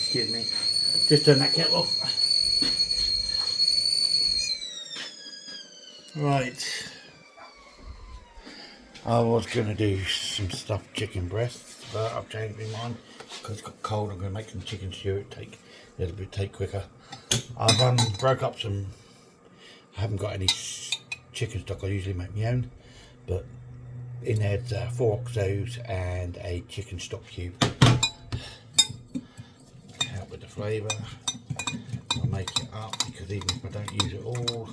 Excuse me. Just turn that kettle off. Right. I was going to do some stuffed chicken breasts, but I've changed my mind because it's got cold. I'm going to make some chicken stew. It'll take quicker. I've broke up some. I haven't got any chicken stock. I usually make my own, but in there's 4 oxos and a chicken stock cube. Help with the flavour. I'll make it up because even if I don't use it all,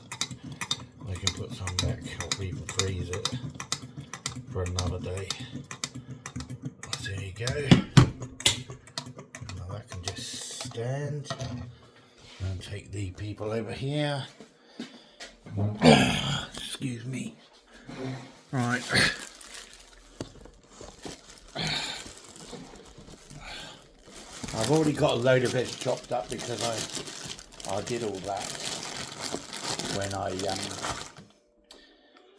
I can put some back or even freeze it for another day. So there you go. Now that can just stand. And take the people over here. Excuse me. Right. I've already got a load of veg chopped up because I did all that when I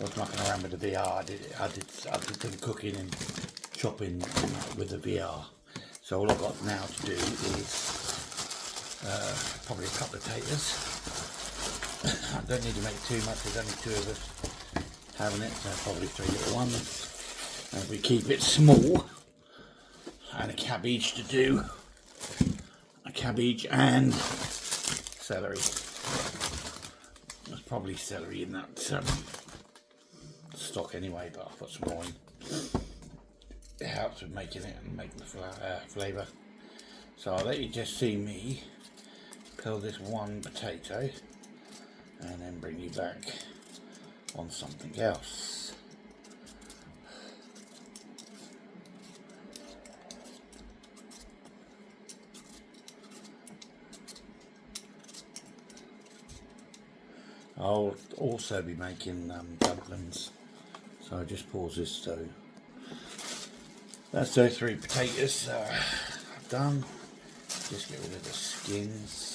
was mucking around with the VR. I did the cooking and chopping with the VR. So all I've got now to do is probably a couple of taters. I don't need to make too much. There's only 2 of us having it, so probably 3 little ones. And if we keep it small, and a cabbage to do. A cabbage and celery. There's probably celery in that stock anyway, but I'll put some more in. It helps with making it and making the flavour. So I'll let you just see me peel this one potato and then bring you back on something else. I'll also be making dumplings, so I'll just pause this. So that's those 3 potatoes I've done. Just get rid of the skins.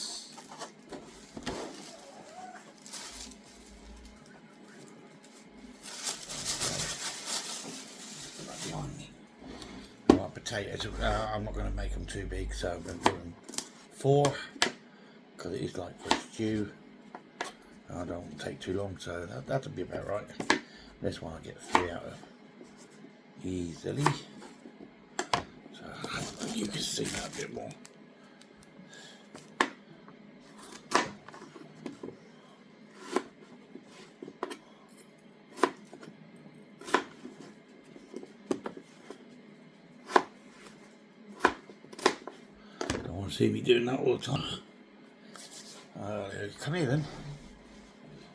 Right, potatoes. I'm not going to make them too big, so I'm going to do them 4 because it is like for a stew. I don't take too long, so that'll be about right. This one I get 3 out of easily. So you can see that a bit more. Don't want to see me doing that all the time. Come here then.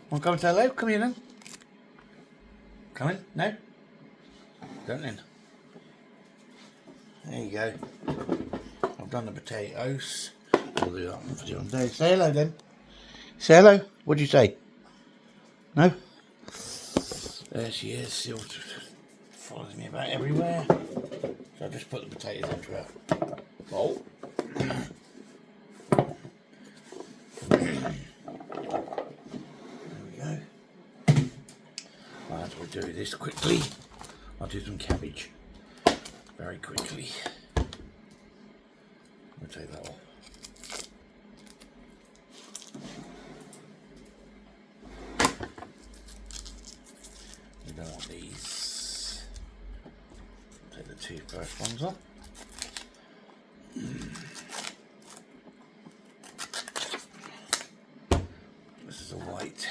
Want to come and say hello? Come here then. Come in? No? Don't then. There you go. I've done the potatoes. We'll do that one for you on day. Say hello then. Say hello. What'd you say? No? There she is. She follows me about everywhere. So I'll just put the potatoes into her bowl. We'll do this quickly. I'll do some cabbage very quickly. We'll take that off. We don't want these. Take the 2 first ones off. This is a white.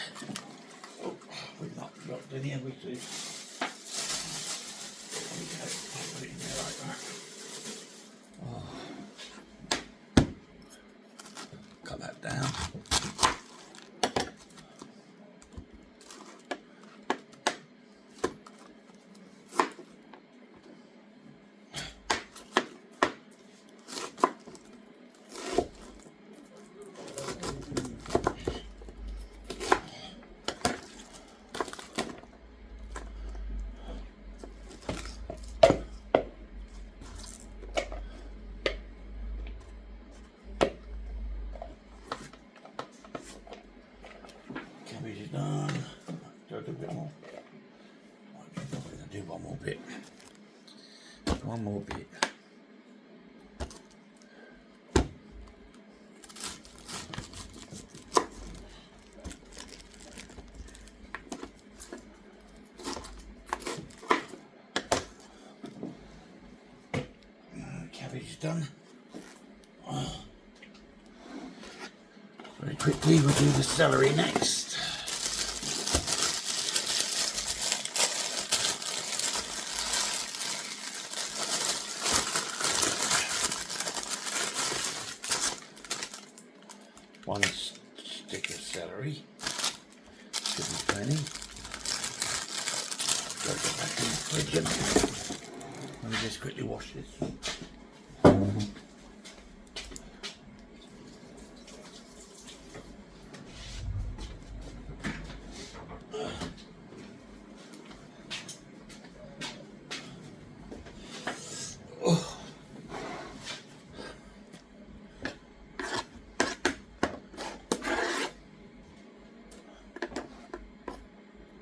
We've not dropped any, have we? There we go. Put it in there like that. Oh. Cut that down. Cabbage is done. Do a bit more. I'm going to do one more bit. One more bit. cabbage done. Very quickly we'll do the celery next. One stick of celery, should be plenty. Go back in the fridge and let me just quickly wash this.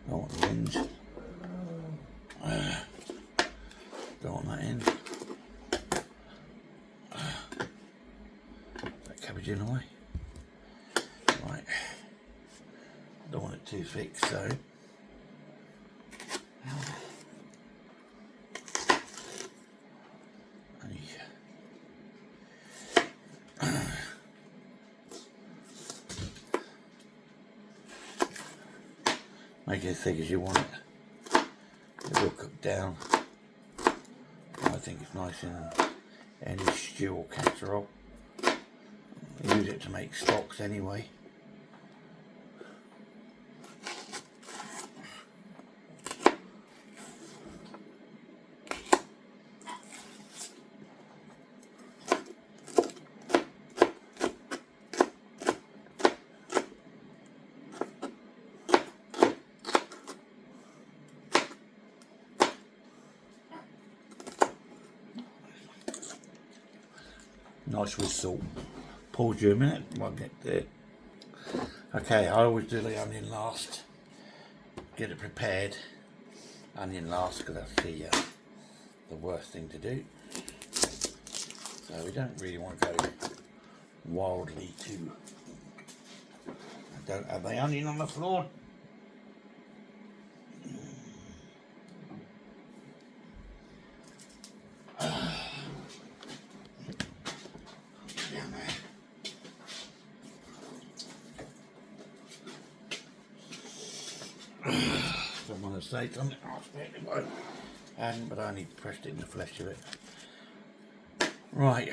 Don't want the ends. Don't want that end. That cabbage in the way. Right. Don't want it too thick, so. Make it as thick as you want it. It will cook down. I think it's nice in any stew or casserole. I use it to make stocks anyway. Nice with salt. Pause you a minute, might get there. Okay, I always do the onion last. Get it prepared. Onion last, because that's the worst thing to do. So we don't really want to go wildly too. I don't have the onion on the floor. Don't want to say something, but I only pressed it in the flesh of it. Right.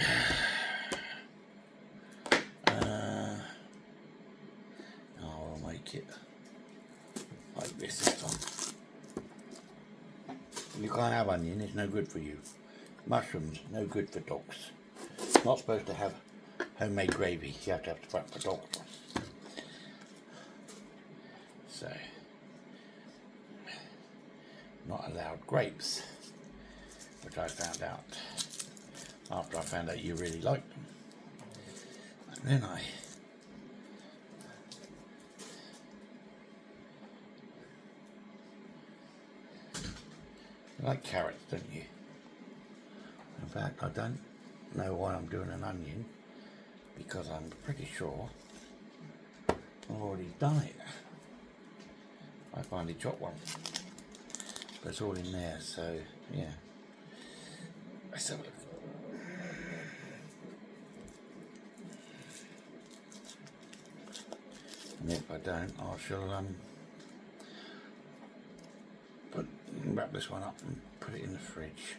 I'll make it like this time. You can't have onion, it's no good for you. Mushrooms, no good for dogs. Not supposed to have homemade gravy, you have to have the dogs. So. Not allowed grapes, which I found out after I found out you really liked them. And then I like carrots, don't you? In fact, I don't know why I'm doing an onion, because I'm pretty sure I've already done it. I finally chopped one. But it's all in there, so yeah. Let's have a look. And if I don't, I shall wrap this one up and put it in the fridge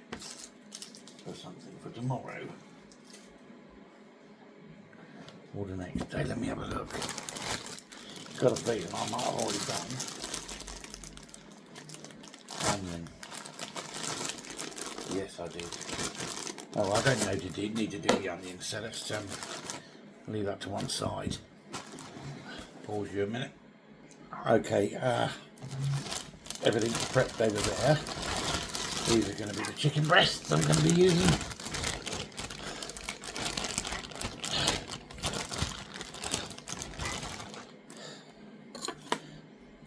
for something for tomorrow or the next day. Let me have a look. Got a feeling I might have already done. Onion. Yes, I did. Oh, I don't know if you need to do the onion, so let's leave that to one side. Pause you a minute. Okay, everything's prepped over there. These are going to be the chicken breasts I'm going to be using.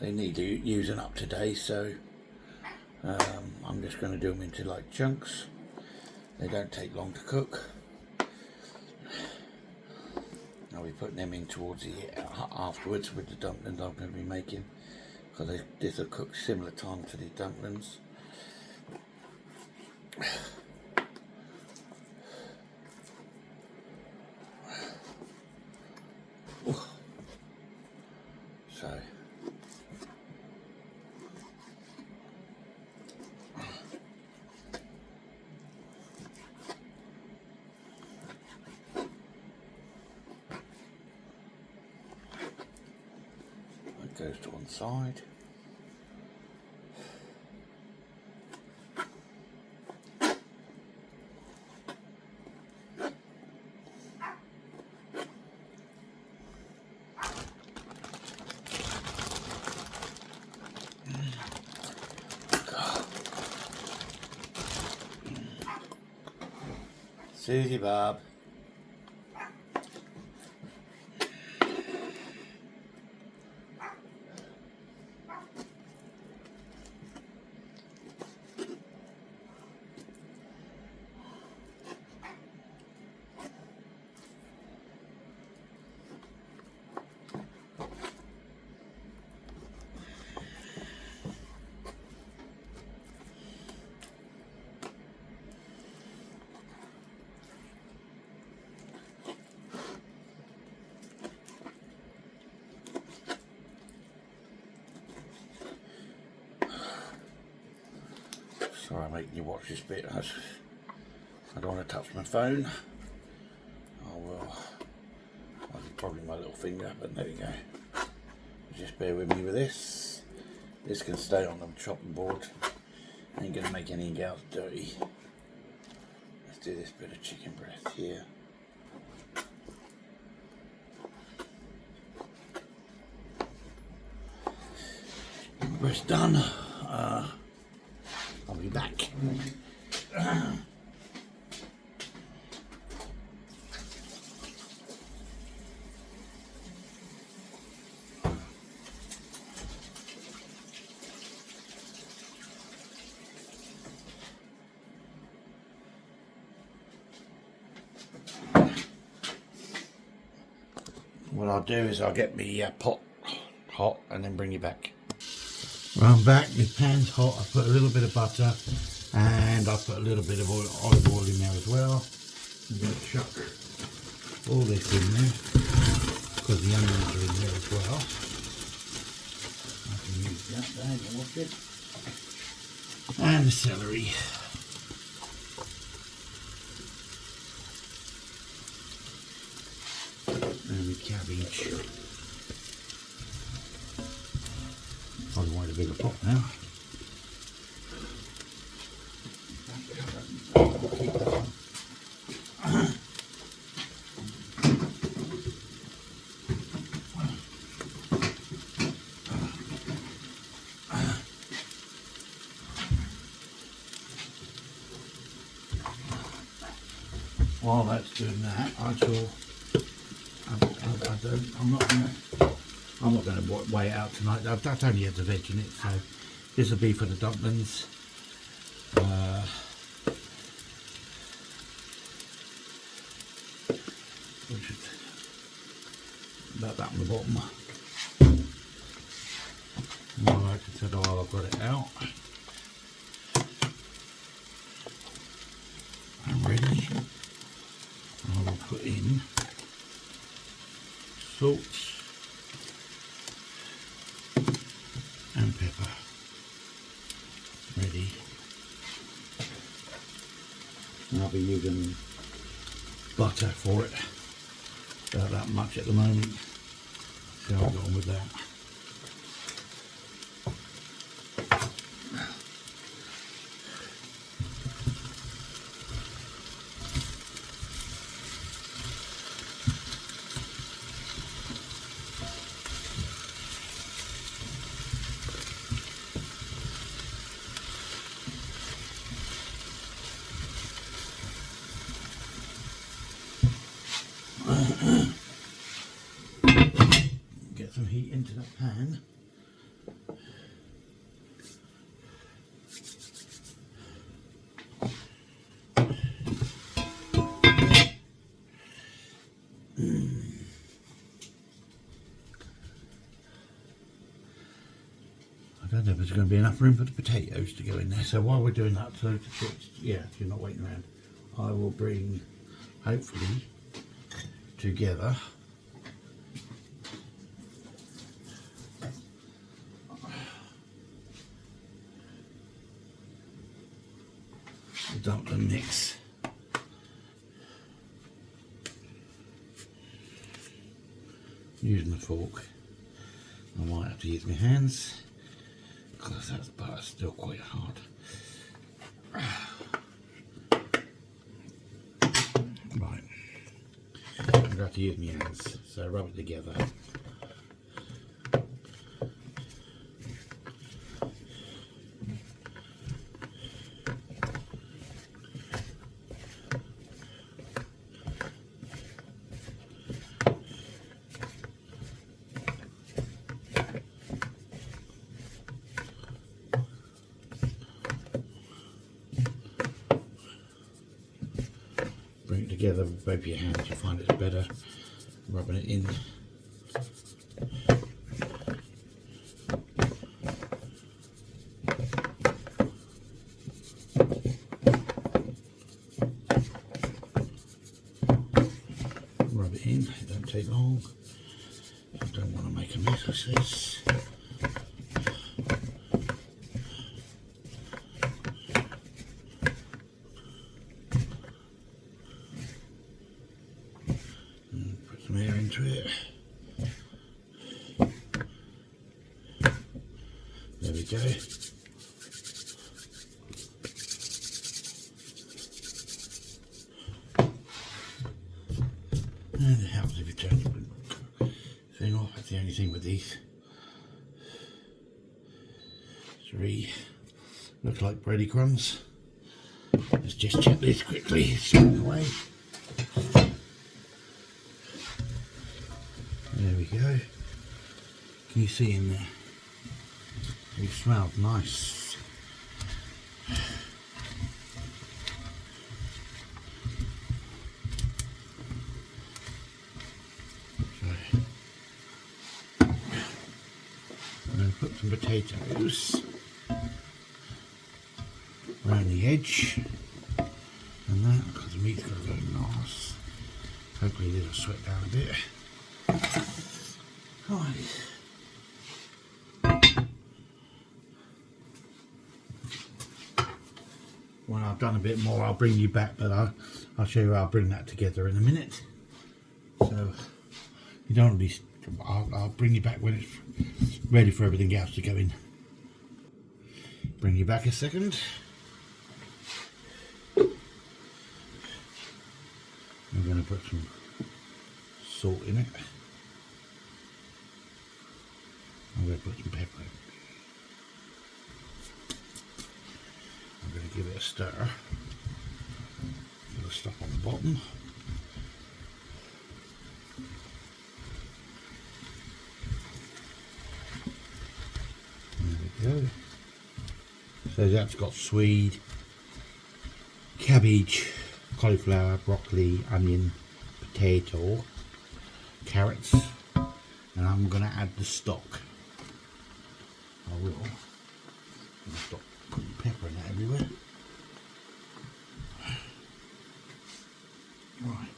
They need using up today, so I'm just going to do them into like chunks. They don't take long to cook. I'll be putting them in towards the afterwards with the dumplings I'm going to be making, because this will cook similar time to the dumplings. So that goes to one side. Susie Bob. Sorry, I'm making you watch this bit. I don't want to touch my phone. I'll probably my little finger, but there you go. Just bear with me with this. This can stay on the chopping board. Ain't gonna make anything else dirty. Let's do this bit of chicken breast here. Breast done. I'll be back. What I'll do is I'll get my pot hot and then bring you back. Well, I'm back, my pan's hot. I put a little bit of butter and I put a little bit of olive oil in there as well. I'm going to chuck all this in there because the onions are in there as well. I can use that there, you watch it. And the celery. And the cabbage. Probably want a bigger pot now. While that's doing that, I'm not going to weigh it out tonight. That's only had the veg in it, so this will be for the dumplings. About that on the bottom. Like I said, while I've got it out, I'm ready. I will put in salt and pepper. Ready. And I'll be using butter for it. About that much at the moment. So I'll go on with that. Get some heat into that pan. I don't know if there's going to be enough room for the potatoes to go in there. So while we're doing that, so yeah, if you're not waiting around, I will bring, hopefully, together dumpling mix. Using a fork. I might have to use my hands because that butter's still quite hard. Right, I'm going to have to use my hands, so rub it together. Bring it together with both your hands, you find it's better rubbing it in. Rub it in, it don't take long. I don't want to make a mess of this. Put some air into it. There we go. And it helps if you turn the thing off. That's the only thing with these. 3 look like breadcrumbs. Let's just check this quickly. Straight away. There we go. Can you see in there? It smells nice. So, I'm going to put some potatoes around the edge and that, because the meat's got to go nice. Hopefully this will sweat down a bit. Right. When I've done a bit more, I'll bring you back, but I'll show you how I'll bring that together in a minute. So you don't want to be. I'll bring you back when it's ready for everything else to go in. Bring you back a second. I'm going to put some salt in it. I'm going to put some pepper in. I'm going to give it a stir. Put the stuff on the bottom. There we go. So that's got swede, cabbage, cauliflower, broccoli, onion, potato, carrots, and I'm going to add the stock. I will. Stop putting pepper in it everywhere. Right.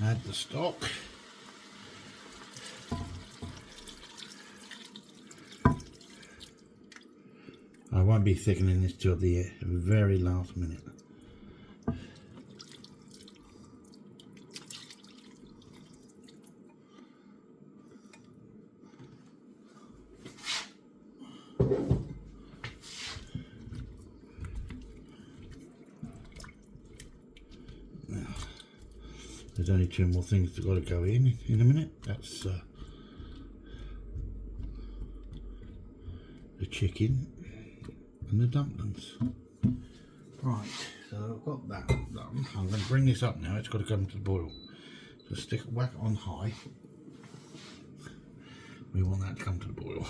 Add the stock. I won't be thickening this till the very last minute. Now, there's only 2 more things that got to go in a minute. That's the chicken and the dumplings. Right, so I've got that done. I'm going to bring this up now. It's got to come to the boil. So stick it whack on high. We want that to come to the boil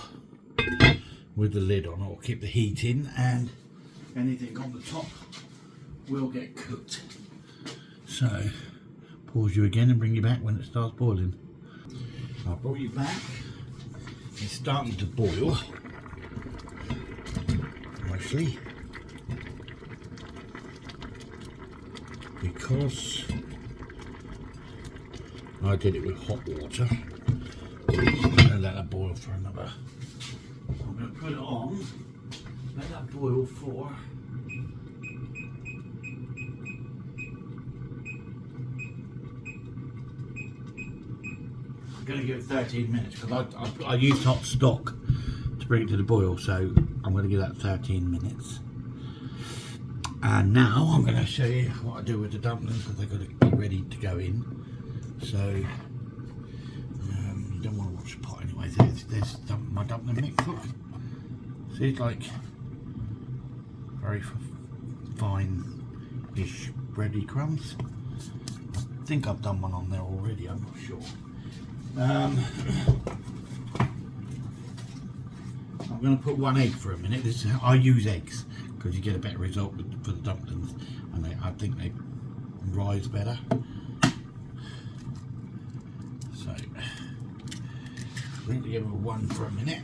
with the lid on. It'll keep the heat in, and anything on the top will get cooked. So pause you again and bring you back when it starts boiling. I've brought you back. It's starting to boil nicely because I did it with hot water. I'm going to let that boil for another. I'm going to put it on, let that boil for I'm going to give it 13 minutes because I used hot stock to bring it to the boil, so I'm going to give that 13 minutes. And now I'm going to show you what I do with the dumplings because they've got to be ready to go in. So you don't want to watch the pot anyway. There's my dumpling mix. Look, see, it's like very fine-ish bready crumbs. I think I've done one on there already. I'm not sure. I'm going to put 1 egg for a minute. I use eggs because you get a better result for the dumplings, and I think they rise better. So bring together 1 for a minute.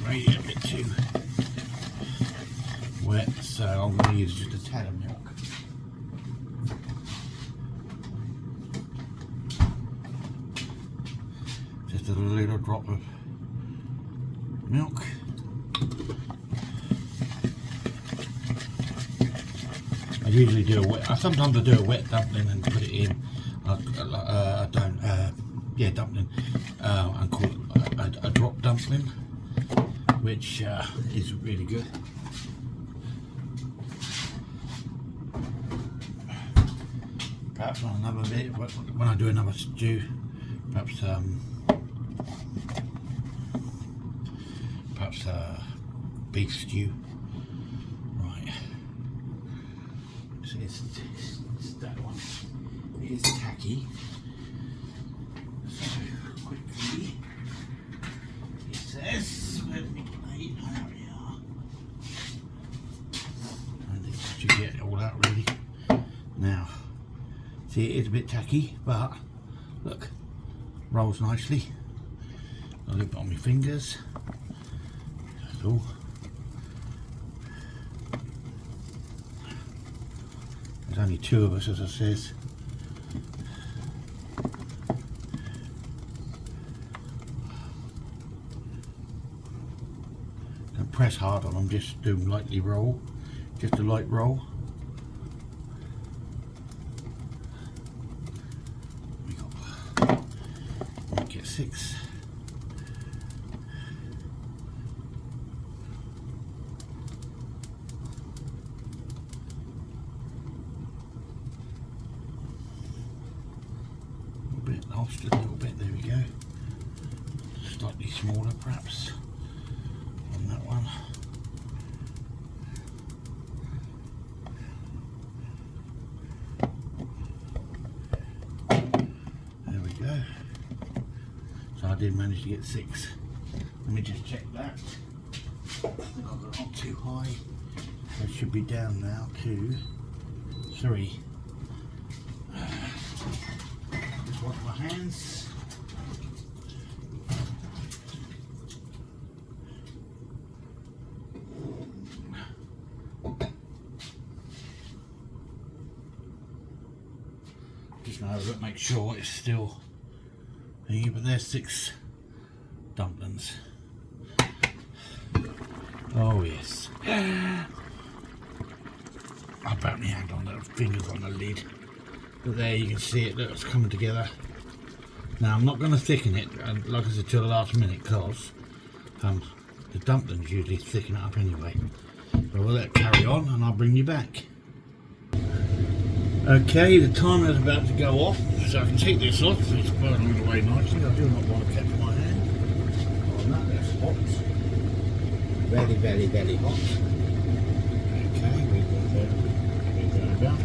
A bit too wet, so I'm going to use just a tad of milk. Just a little drop of milk. I usually do a wet. Sometimes I do a wet dumpling and put it in. I don't. Dumpling, and call it a drop dumpling, which is really good. Perhaps on another bit, when I do another stew, perhaps beef stew. Right. So it's that one. It is tacky. So quickly, it says. There we are. And it should get it all out really. Now, see, it is a bit tacky, but look, rolls nicely. A little bit on my fingers. That's all. There's only 2 of us, as I says. Press hard on them, just do lightly roll, just a light roll. We got, get 6. A bit lost, a little bit. There we go. Slightly smaller, perhaps. That one. There we go. So I did manage to get 6. Let me just check that. I think I got it not too high. So it should be down now to 3. Just wash my hands. Just now have a look, make sure it's still here, but there's 6 dumplings. Oh yes. I'll put my hand on the fingers on the lid. But there you can see it, look, it's coming together. Now I'm not going to thicken it, like I said, till the last minute, because the dumplings usually thicken it up anyway. But we'll let it carry on and I'll bring you back. Okay, the timer is about to go off, so I can take this off. It's burning away nicely. I do not want to catch my hand on that. That's hot. Very, very, very hot. Okay, we've got that.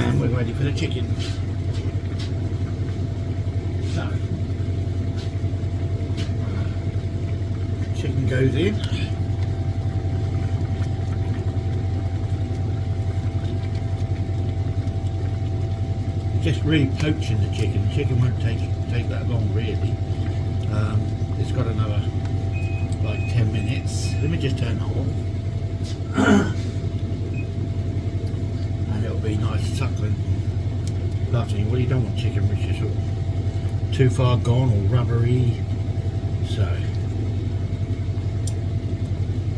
And we're ready for the chicken. So, chicken goes in. Just really poaching the chicken. The chicken won't take that long really. It's got another like 10 minutes. Let me just turn that on. And it'll be nice succulent. Lovely. Well, you don't want chicken which is sort of too far gone or rubbery. So let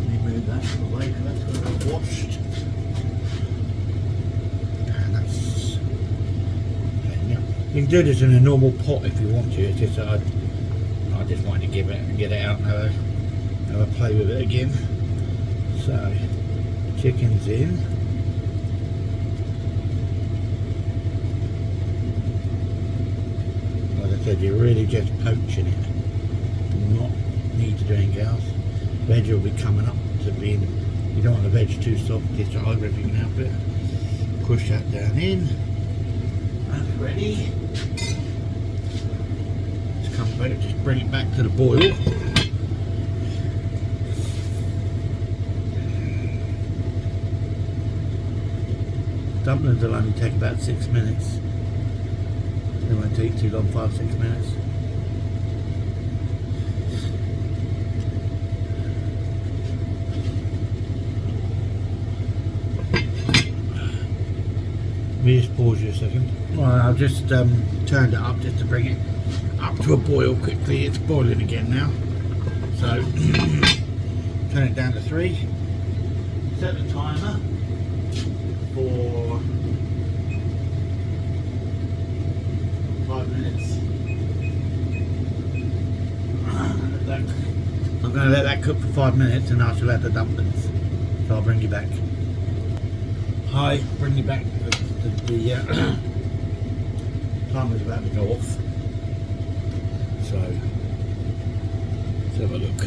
me move that away because that's going to be washed. And that's you can do this in a normal pot if you want to. It's just I just wanted to get it out and have a play with it again. So chicken's in. Like I said, you're really just poaching it. Not need to do anything else. Veg will be coming up to being. You don't want the veg too soft. Just over if you can help it. Push that down in. That's ready. Just come back. Just bring it back to the boil. Dumplings will only take about 6 minutes. They won't take too long, 5-6 minutes. Let me just pause you a second. Well, I've just turned it up just to bring it up to a boil quickly. It's boiling again now. So turn it down to 3. Set the timer for 5 minutes. I'm going to let that cook for 5 minutes and I shall add the dumplings. So I'll bring you back. Hi, bring you back. The timer's about to go off. So let's have a look.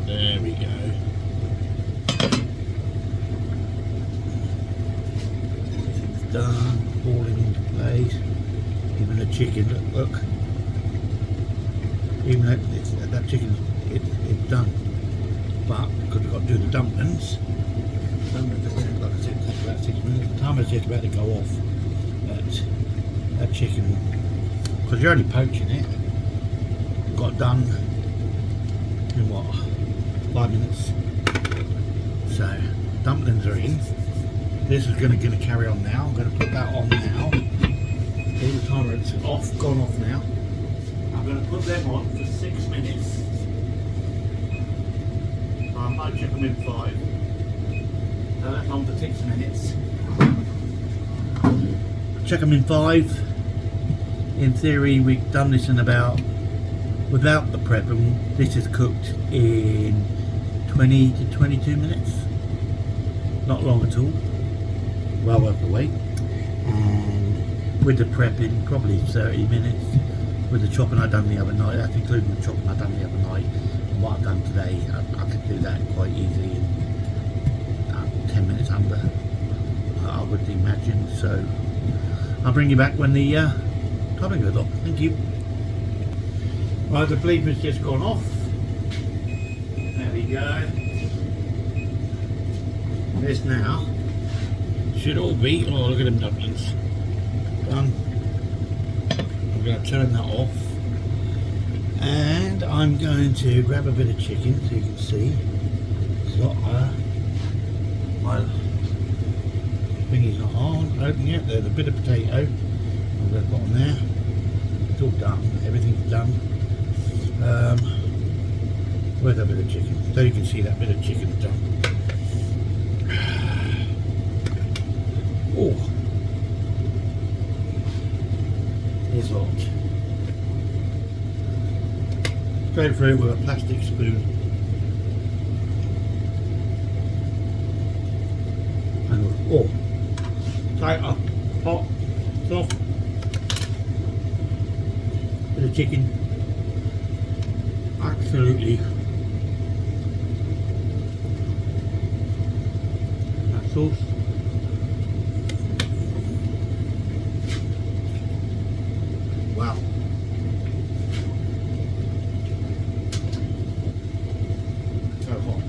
There we go. Done, falling into place. Even the chicken, look. Even that chicken, it's done. But because we've got to do the dumplings, like I said, it takes about 6 minutes. The timer's just about to go off. But that chicken, because you're only poaching it, got done in what, 5 minutes. So dumplings are in. This is going to carry on now. I'm going to put that on now. See the timer, it's off, gone off now. I'm going to put them on for 6 minutes. I might check them in 5. So that's on for 6 minutes. Check them in 5. In theory, we've done this in about, without the prep, and this is cooked in 20 to 22 minutes. Not long at all. Well worth the wait. And with the prepping, probably 30 minutes. With the chopping I done the other night, that's including the chopping I done the other night. And what I've done today, I could do that quite easily in 10 minutes under, I would imagine. So I'll bring you back when the topping goes off. Thank you. Right, the bleep has just gone off. There we go. This now should all be, oh look at them dumplings, done. I'm going to turn that off and I'm going to grab a bit of chicken so you can see. It's not my thingy's not on, open yet. There's a bit of potato I'm going to put on there. It's all done, everything's done. Where's that bit of chicken? So you can see that bit of chicken's done. Oh, it's hot. Straight through with a plastic spoon. And oh, tighter, hot, soft. Bit of chicken. Absolutely. That sauce. Wow. So hot.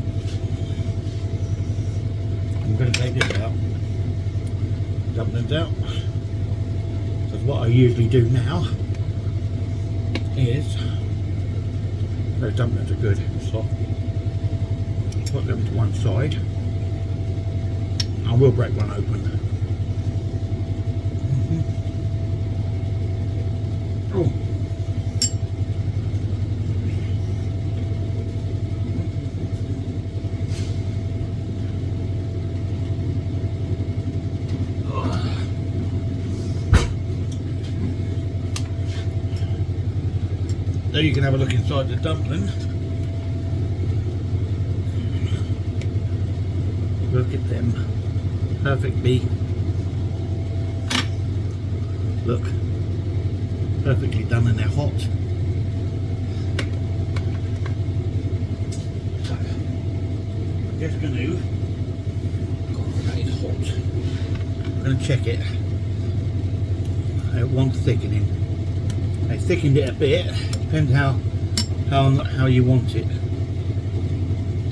I'm going to take this out. Dumplings out. Because what I usually do now is, those dumplings are good and soft. Put them to one side. I will break one open. Oh, There you can have a look inside the dumpling. Look at them, perfectly, look, perfectly done, and they're hot. So, I'm just going to, that is hot, I'm going to check it. It wants thickening. I thickened it a bit, depends how you want it.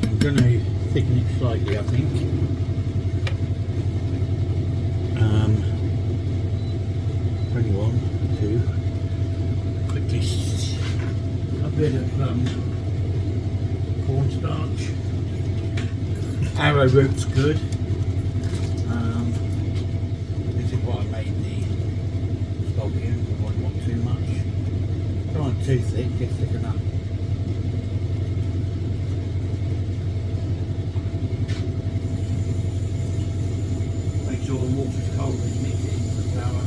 I'm going to thicken it slightly, I think. 21, 2. Quickly, a bit of cornstarch. Arrowroot's good. This is what I made the stock in. I don't want too much. Don't want too thick, just thick enough. Make sure the water's cold when you mix it into the flour.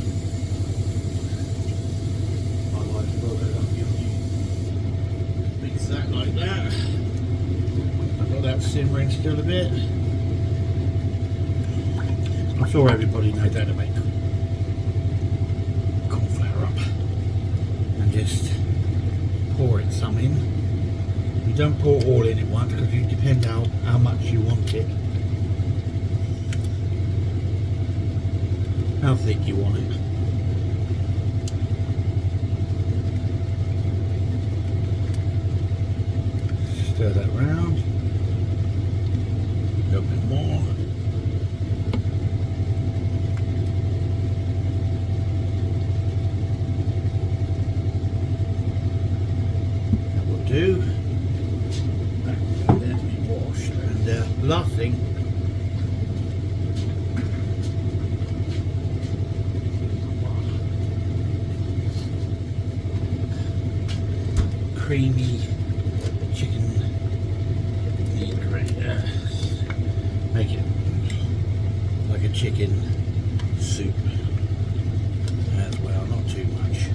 Otherwise it will go lumpy on you. Mix that like that. I've got that simmering still a bit. I'm sure everybody knows how to make corn flour up. And just pour it some in. You don't pour all in at once because it depends how much you want it. How thick you want it. Stir that round. A bit more. That will do. That will go there to be washed. And last thing, creamy chicken meat, make it like a chicken soup as well, not too much.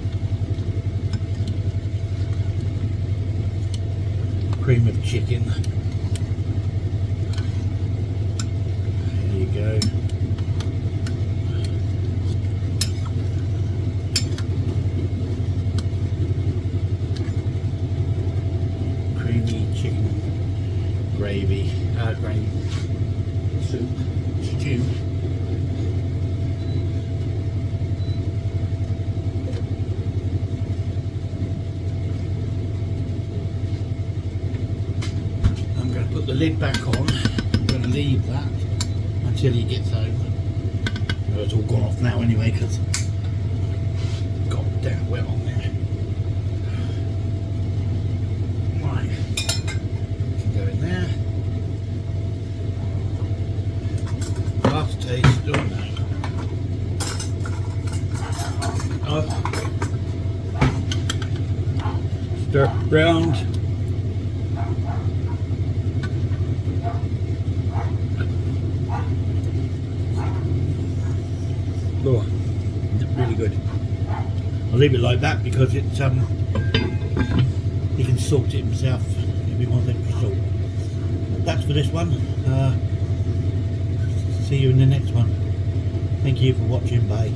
Cream of chicken. There you go. Chicken gravy, soup, stew. I'm going to put the lid back on. I'm going to leave that until he gets home. Well, it's all gone off now anyway because it's got damn wet on there. There. Last taste, oh no. Stir it round. Oh, really good. I'll leave it like that because it's he can salt it himself if he wants extra salt. That's for this one. See you in the next one. Thank you for watching. Bye.